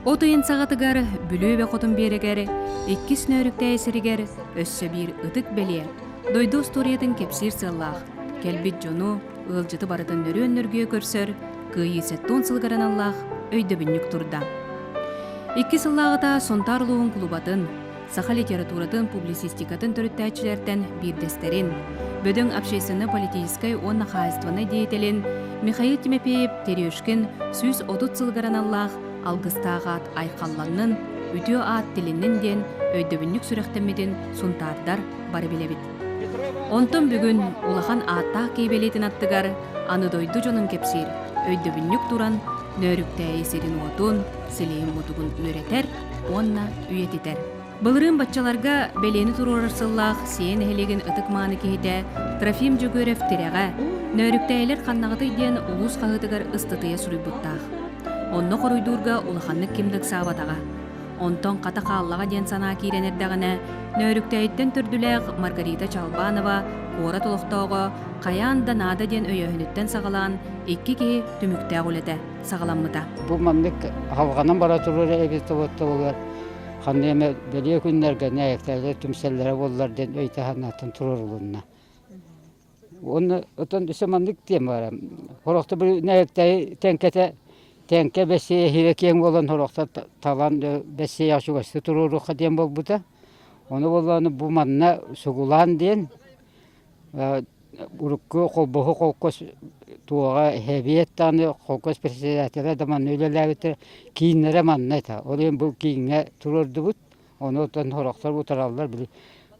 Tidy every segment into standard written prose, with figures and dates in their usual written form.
Отойын сағатыгар бүлөбе қотын берегер, иккис нөрікті әсірігер, өссө бір ұтык беле, дойду сториятын кепсир сыллақ, келбит жону, ылжыты барытын нөрі өннөргүйе көрсөр, күйі сеттон сылгаран аллах, өйді бүннік турда. Икки сыллағыта сонтарлуын клубатын, саха литературатын публицистикатын төріттәчілерден бирдестерин, бөдің общественны политической онна хайстваны деятелин Михаил Тимофеев терешкин сүз отут сылгаран аллах, алгыстағат айқалланның, үтіо ат тіліннен ден өйдөбіннік сүрәқтемеден сұнтардар бары білебіт. Онтон бүгін улахан аттақ кейбелетін аттығар, аны дойду жонын кепсир, өйдөбіннік туран, нөріктәй есерін отун, сілейін мұтығын үйретер, онна үйететер. Былырын батчаларга белені турурарсыллах сиен эхелеген ытык мааны кейте Трофим Жөгөрев тиреға, нөріктәйлер қаннағыты иден улус қағытыгар ыстытыя сүрібіттақ. Онны қоруйдурга улаханнык кимдік сабатаға. Онтон қата қаллаға ден сана кейренердағына, нөріктәйттен түрділәғ Маргарита Чалбанова, қора толықтауға, қаян да нада ден өйөһінеттен сағалан, икки кей түміктәғ үлеті сағаламмыта. Бұл мамдық халғанын бара тұрыр әбесті отты олар. Қаннеме беле күннерге нәйектәлі түмселлері олар ден өйтіғанатын тұрыр ұлынна. Оны ұтын үсі мамдық дем бар. Қорықты бір нәйектәй тәңке бәсея хирекең болан қорықты талан бәсея яшуғасты тұрырыққа дем бол бұта. Оны боланы бұл манна сұғылан ден ұрыққы қолбығы қолқос туаға хәбиеттаны қолқос председателі даман өлеләбітір кейінлері манна айта. Олен бұл кейінге тұрырды бұд. Оны ұтын қорықтар бұтаралар білі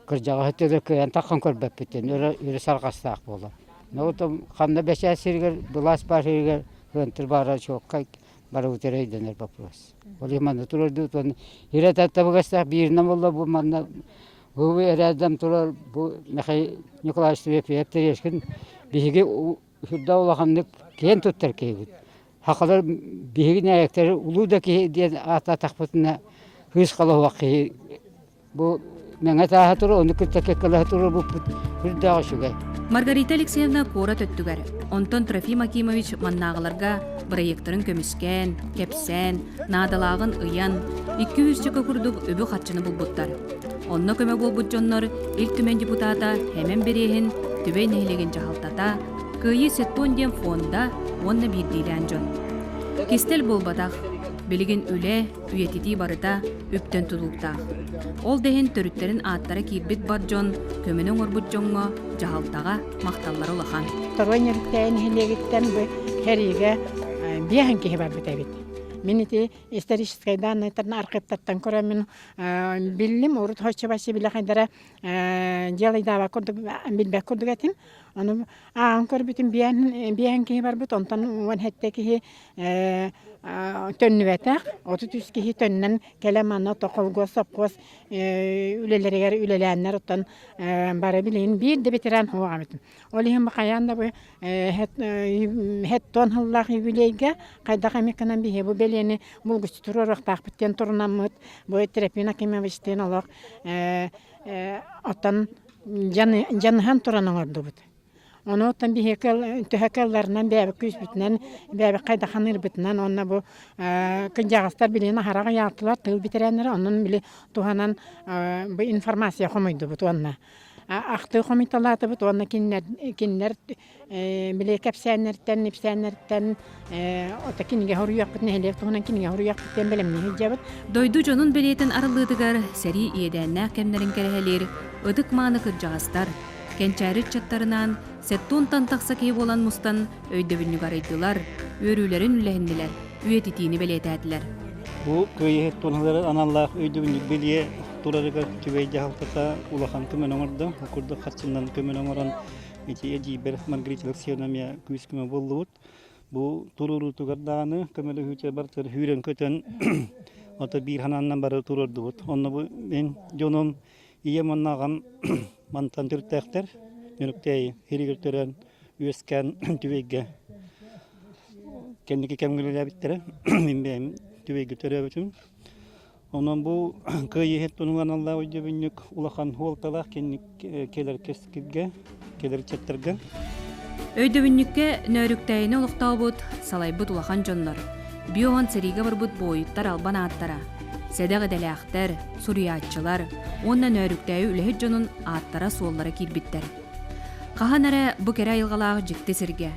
кіржаға өттелер көйен таққан көрбәп біттен, өрі сарғастақ болы. Ұтын қанна бәші әсіргер, бұлас бар жүргер, өntір бара шоққа бары өтер өйденер бапырас. Олен манна тұрырды ұтын. Ирет әттабығастақ бірінен болы бұл манна бұл әрәдім тұрар, бұл Михаил Николаевич Тимофеевтер ешкін бігі үрді олағандық кен тұттар кейбіт. Хақылар бігі нәйектері ұлу да кейден ата тақпытына хыз қалы уақи. Бұл мәңе тағы тұры, оны күтті кеккілі тұры бұл үрді ағышуғай. Маргарита Алексеевна кора төттүгәр. Онтон Трофим Акимович маннағыларға проекторын көміскен, кепсен, надалағын ыян, 200 чөкі күрдік өбі қатшыны бұлбұттар. Онна көмі болбұт жоннор ил түмен депутата хемен берейін түбей нәйлеген жағалтата, күйі сеттон ден фонда онна бірдейлен жон. Кестел болбадақ, білген үле, үйетети барыта, үптен тұлуқтақ. Ол дәйін төріттерін аттары кирбит бар жон, көмінің орбұт жонға жағалтаға мақталлары лахан. Торон еріктәйін хелегіттен бұл хәріге бияхан кейі бар бітәбет. Меніте историческай данныйттарын арқиптаттан көре мен білім, ұрыт хойчы басы білі қайдара делайдава білбәк көрдік әтін. Оны ағын көрбітін бияхан кейі бар бұт, онтан уан хәтті кейі төнні бәтәқ, 30 кейі төннен кәлеманна тоқылғыз, сапқыз үлелерігер үлеләннер ұттан бары білейін бір де бетеран хуаға бітін. Ол ең бақаян бұл хәттон хыллақ үлейге қайдаға меканан бейе бұл белені бұлғысты тұрырық тақпыттен тұрынан мұт, бұл терапина кеме бәштен олық оттан жаныхан тұранын орды бұд. Оны оттан төхәкәлләрінен бәбі көз бүтінен, бәбі қайдақаныр бүтінен, онына бұл күнжағыстар білені хараға яғытылар, тұл бітерәнері, оның білі туғанан бұл информация қомайды бұд онына. Ақты қомиталаты бұд, онына кенлер білі кәпсәнерттен, непсәнерттен, ота кенеге ғұрыяқ бүтін, әлеп тұғынан кенеге ғұрыяқ бүттен білімне хүлжа бұд. Дойду жонун белетін арылыдығар сәри иедәннә кәмнәрін кәрәхелер, ыдық маны кыржағыстар, кенчәрі чаттарынан сеттон тантақса кей болан мұстан өйдөбіннік арайдылар, өрілерін үләхінділер, үйететіні белетәділер. Бұл көйет тоналары аналлақ өйдөбінік беле тұрарыға түбейді халтата улахан көмен оңырды, оқырды қатсындан көмен оңыран әжей бір Маргарита Алексеевна көз көме болды бұд. Бұл тұрыры тұғырдағаны көмелі хүте бартыр хүрен көтен ата бір хананнан бары тұрырды бұд. Онны бұл мен жоным ие маннаған мантан түрттәқтер, нөріктәй херігіртерін өскен түвейге кәндікі кәмгілі әбіттері, мен бәйім түвейге түрі өтім. Онан бұл көйі хет тұнуған алла өйде бүнік ұлақан хуалталақ кәндік келер кескілге, келер чәттерге. Өйді бүнікке нөріктәйіні ұлықтау бұд, салай бұд ұлақан жонлар. Биоған сырыға барбыт бойыттар албан аттара. Седеғ эделяқтар, суриятчылар, оннан өріктәйі үліхет жонын аттара суоллара кирбиттер. Қахан әрі бұ кәрі айылғалағы жікті сірге.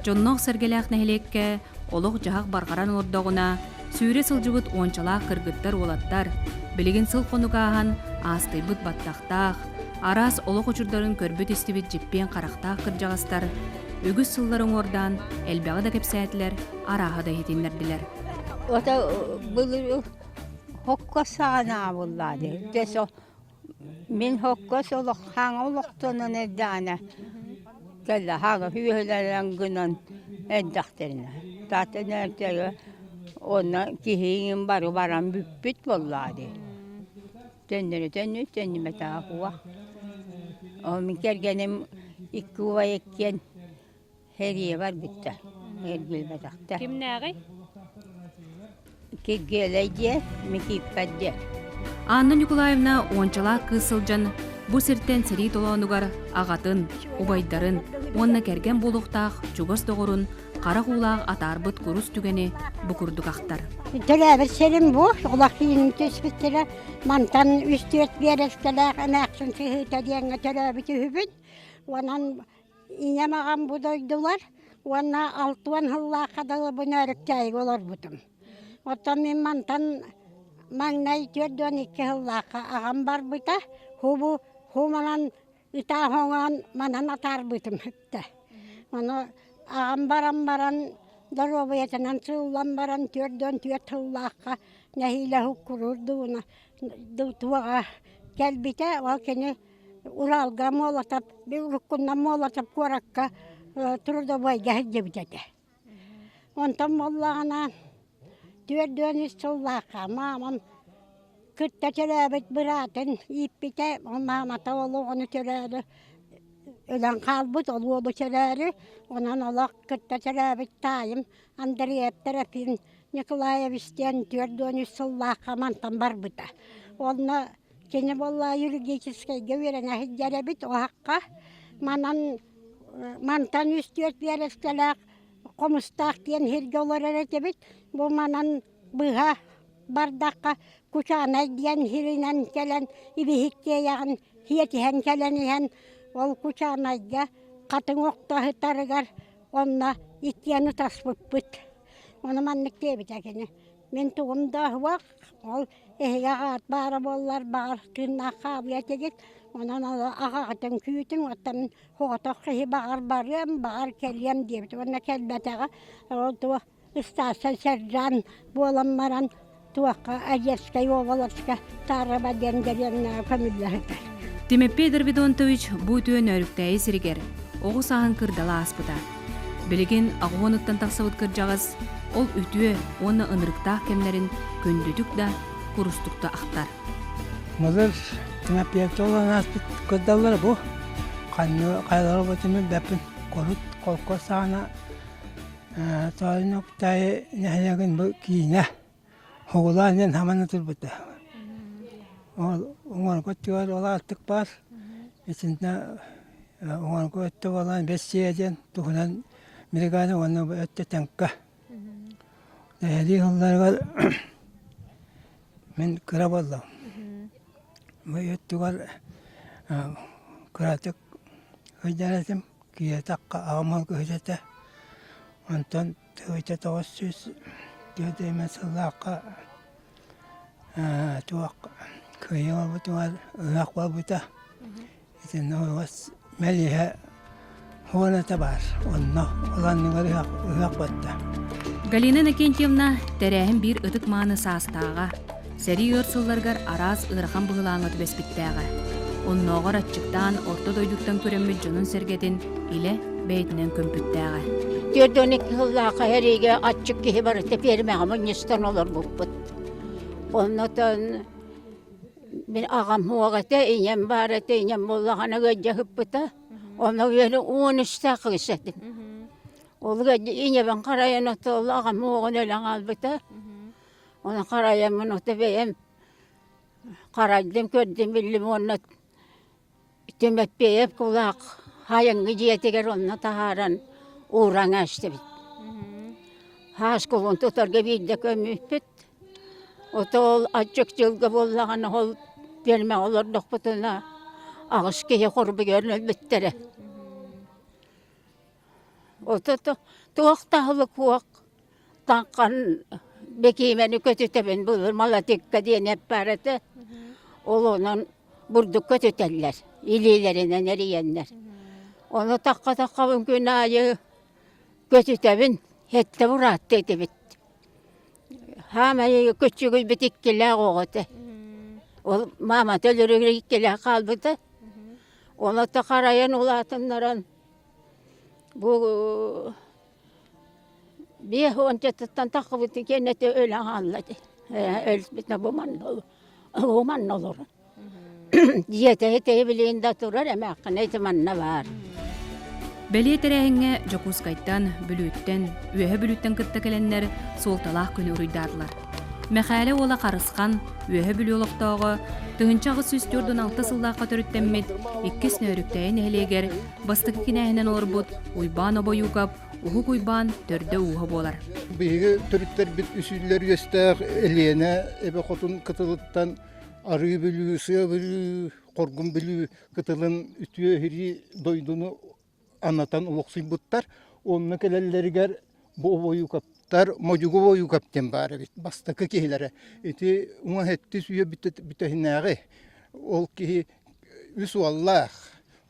Жонноқ сіргеләқ нәхілекке, олық жағақ барғаран ордағына, сүйре сылжыбыт ончалақ кыргыттар олаттар, білігін сыл қонуғаған астайбыт баттақтақ, арас олық ұчырдарын көрбіт істібіт жіппен қарақтақ кыржағастар, үгіз сылларын ордан әлбәғі да кепсәтілер, араға да етіндерділер. Ота бұл хокко сағана бұллады. Десо, мен хокко солық хаңа олықтының әддәне. Кәлі хаңа хүйелерін күнін әддәқтеріне. Татын әртегі оны кейін бару баран бүппіт бұллады. Тәнді мәтаға қуа. Мен кәргенім икі ұва еккен хәрие бар бітті. Әргіл бәтақты. Кім нәғай? Кегелейде, мекиппәдде. Анна Николаевна ончала кысылжан, бу сирттен сири толонугар ағатын, убайдарын, онна керген болуқтақ, чугас доғырын, қара қулақ атарбыт күріс түгені бүкірдік ақтар. Төләбір серім бұл, олақ кейінің төспіттері, мантан үстірт берестілі, әмәқсын сүйіті дейінгі төләбі түйібін. Онан инемаған бұдойдылар, онна алтуан хылла қадалы бұны өріктәйік олар бұтым. Оттан мен мантан маңнай төрден 2 хыллаққа ағам бар бұйта, ху манан үта хоңан манан атар бұйтым хөпті. Оны ағам баран дорубаятынан сыллан баран төрден 4 хыллаққа нәхилі хуккурурдуына туаға кәлбіте, ол кені Уралға молатап, бір руккуннан молатап коракка трудовойға хәдді бітеді. Онтан моллағана Төрдөн үстіллаққа мамам күтті төрәбіт бұратын иппіте, мамата олу оны төрәді өлен қалбыт олу төрәді, онан олақ күтті төрәбіт тайым Андреев Терапин Николаевичтен төрдөн үстіллаққа мантан бар бұта. Оны кені болла юридическайға верен әхіджәрі біт оғаққа мантан үстірт берестіләқ Комустақ дейін херге олар әретебет, бұл манан бұға бардаққа күчанай дейін херінен кәлін, ибихікке яғын хиетіхен кәлін ехен, ол күчанайға қатын оқтағы тарығар, онна итияны таспыт бұт. Оны маннық дейбет әкені. Мен туғымда хуақ, ол әйге ғат бары болар, бағар күнна қабият егет, онан ағағытын күйітін, оттан хоғатақ қиы бағар барым, бағар кәлем дейбет. Онна кәлбәтіға, ол туы ұстасы сәржан болам маран, туаққа әжескай оғаларска тарыба дендерен көмілдерді. Тимеппе Дарвидонтович бұ түйен өріктәйі сіргер, оғы сағын кырдала аспыта. Білеген ағуыныттан тақсауыт кыржағыз, ол үтіе оны ынырықтақ кемлерін көндүдік да, құрыстықта ақтар. Мөлір тімәппиекті olan аспыт көддалары бұл. Қайлары бұтымен бәпін қорыт қолқы сағына тойын оқтайы нәхелеген бұл кейіне. Оғыларынан хаманы тұр бұты. Оңар көттігер ола аттық бар. Ечінде оңар көтті olan 5 сейден тұғынан Мириганы оны өтті тәңкі. Әді ғылларға мен күрі болдым. Бұл өттігер күратық өйдәрәтім, киетаққа ағымал көйдеті. Онтан түйті 900 дүйдеймен сыллаққа туақ көйі ол бұтығар ұлақ бол бұта. Етін оғыз мәліғе Хуаната бар, онно оланныңар ұяқ батта. Галина Накентьевна тәрәхін бір ұтық маны састаға, сәрі өрсылларғар араз ұрақан бұғылаңы түбеспіттәға. Онноғар атчықтан орта дойдықтан көрімміл жонын сәргетін иле бәйтінен көмпіттәға. Төрдөнік хыллақа әреге атчық кейі бар өтіп ермеға мұныстан олар бұппыт. Оннотан мен ағам хуағаты, инем бар әті, инем болағана көджі хүппыта. Onu böyle 13 dakika istedim. Olu yine ben karayan otu Allah'ım oğun ölen albıta. Onu karayan otu beyim. Karaydım gördüm bildim onu. Tümet beyip kulak. Hayın gıcıya teker onunla taharan uğran açtı. Haskolun tutarga bilde kömüpüt. Otol açık jılga bollağana hol verme olurduk butuna. Ağış keye korbu görünür bittere. Oto tuğaktahılı kuak. Tankan bekimeni kötüteben bulur. Malatikka diyen hep barete. Olunan burduk kötüteller. İlilerinden eriyenler. Onu takka günahı kötütebin. Hette burat dedi bit. Hamayı küçüğü bitikkiler oğutu. O mama tölürü ikkiler kalbıdı. Onu da karayan ulatınların bu bir honcattan takıbıtı kendisi öyle anladı. Ölsbitne bu man olur. O man olur. Diyete hete bilinde durur ama ne zaman ne var. Belие терәһеңе Жокускайттан, Бүлүттен, Үөһө Бүлүттен кытта келеннер солталах күнү уруйдарлар. Мәхәле ола қарысқан Үөһө Бүлү олоқтоого тыһынчагы сүстүрдүн 6 сыллаакка төрүттэммит 2 снөрүктәйин эхлегер бастыкы кинәһинен олорбут уйбаан обоюгап ухук уйбаан төрдө уха болар. Биһиги төрүттер бит үсүллер үестәк элиене эбе хотун кытылыттан ары бүлүү, сыя бүлүү, коргун бүлүү кытылын үтүө хири дойдуну анатан улуксуйбуттар. Онны келеллеригер бу обоюкаптар, можугу обоюкаптен бары бит бастакы кихилере. Эти уңа хетти сүйө битехинәгы. Ол кихи үс Аллах,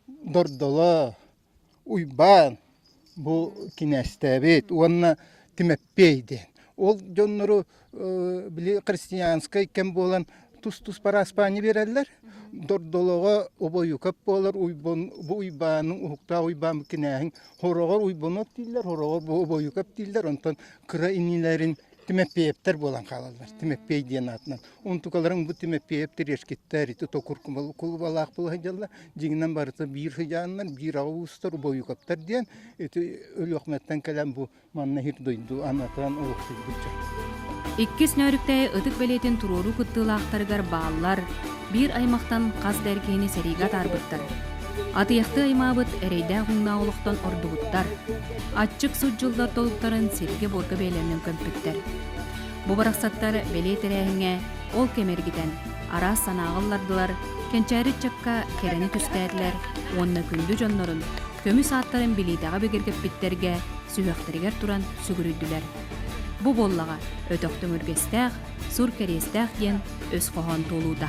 дордола, уйбан бу кинәстәбит, онна тимеппейден. Ол жоннору били христианскай кем болан тус пара Испания берәлләр. Дордолога обоюкап болар, бу уйбаның ухукта уйбан кинәһин хорогор уйбонот дилер, хорогор бу обоюкап дилер. Онтан кыра иниләрин тимеппептер болан калалар. Тимеппей диен атынан. Онтукаларың бу тимеппептер эшкеттер, ите токуркумал кулбалак булганлар, жигинен барыта бир хыjanlar, бир авустар обоюкаптар диен. Эти өлөкмәттән калам бу манна хит дойду анатан улуксуйдуча. 2 снөрүктәй ытык белетин турору кыттылаактаргар бааллар бир аймактан каз дәркени серига тарбыттар. Атыяхты аймабыт эрейдә хуңна олуктан ордубуттар. Ачык суджулдар толуктарын серге борга бейлернен көмпүттер. Бу бараксаттар беле терәһеңе ол кемергиден ара санагыллардылар, кенчәри чакка керени түстәрләр, онны күндү жоннорун көмү сааттарын билидага бегергеп биттерге сүһөктергер туран сүгүрүдүләр. Бу боллага өтөктөң үргестәк, сур керестәк ен өс коһон толуда.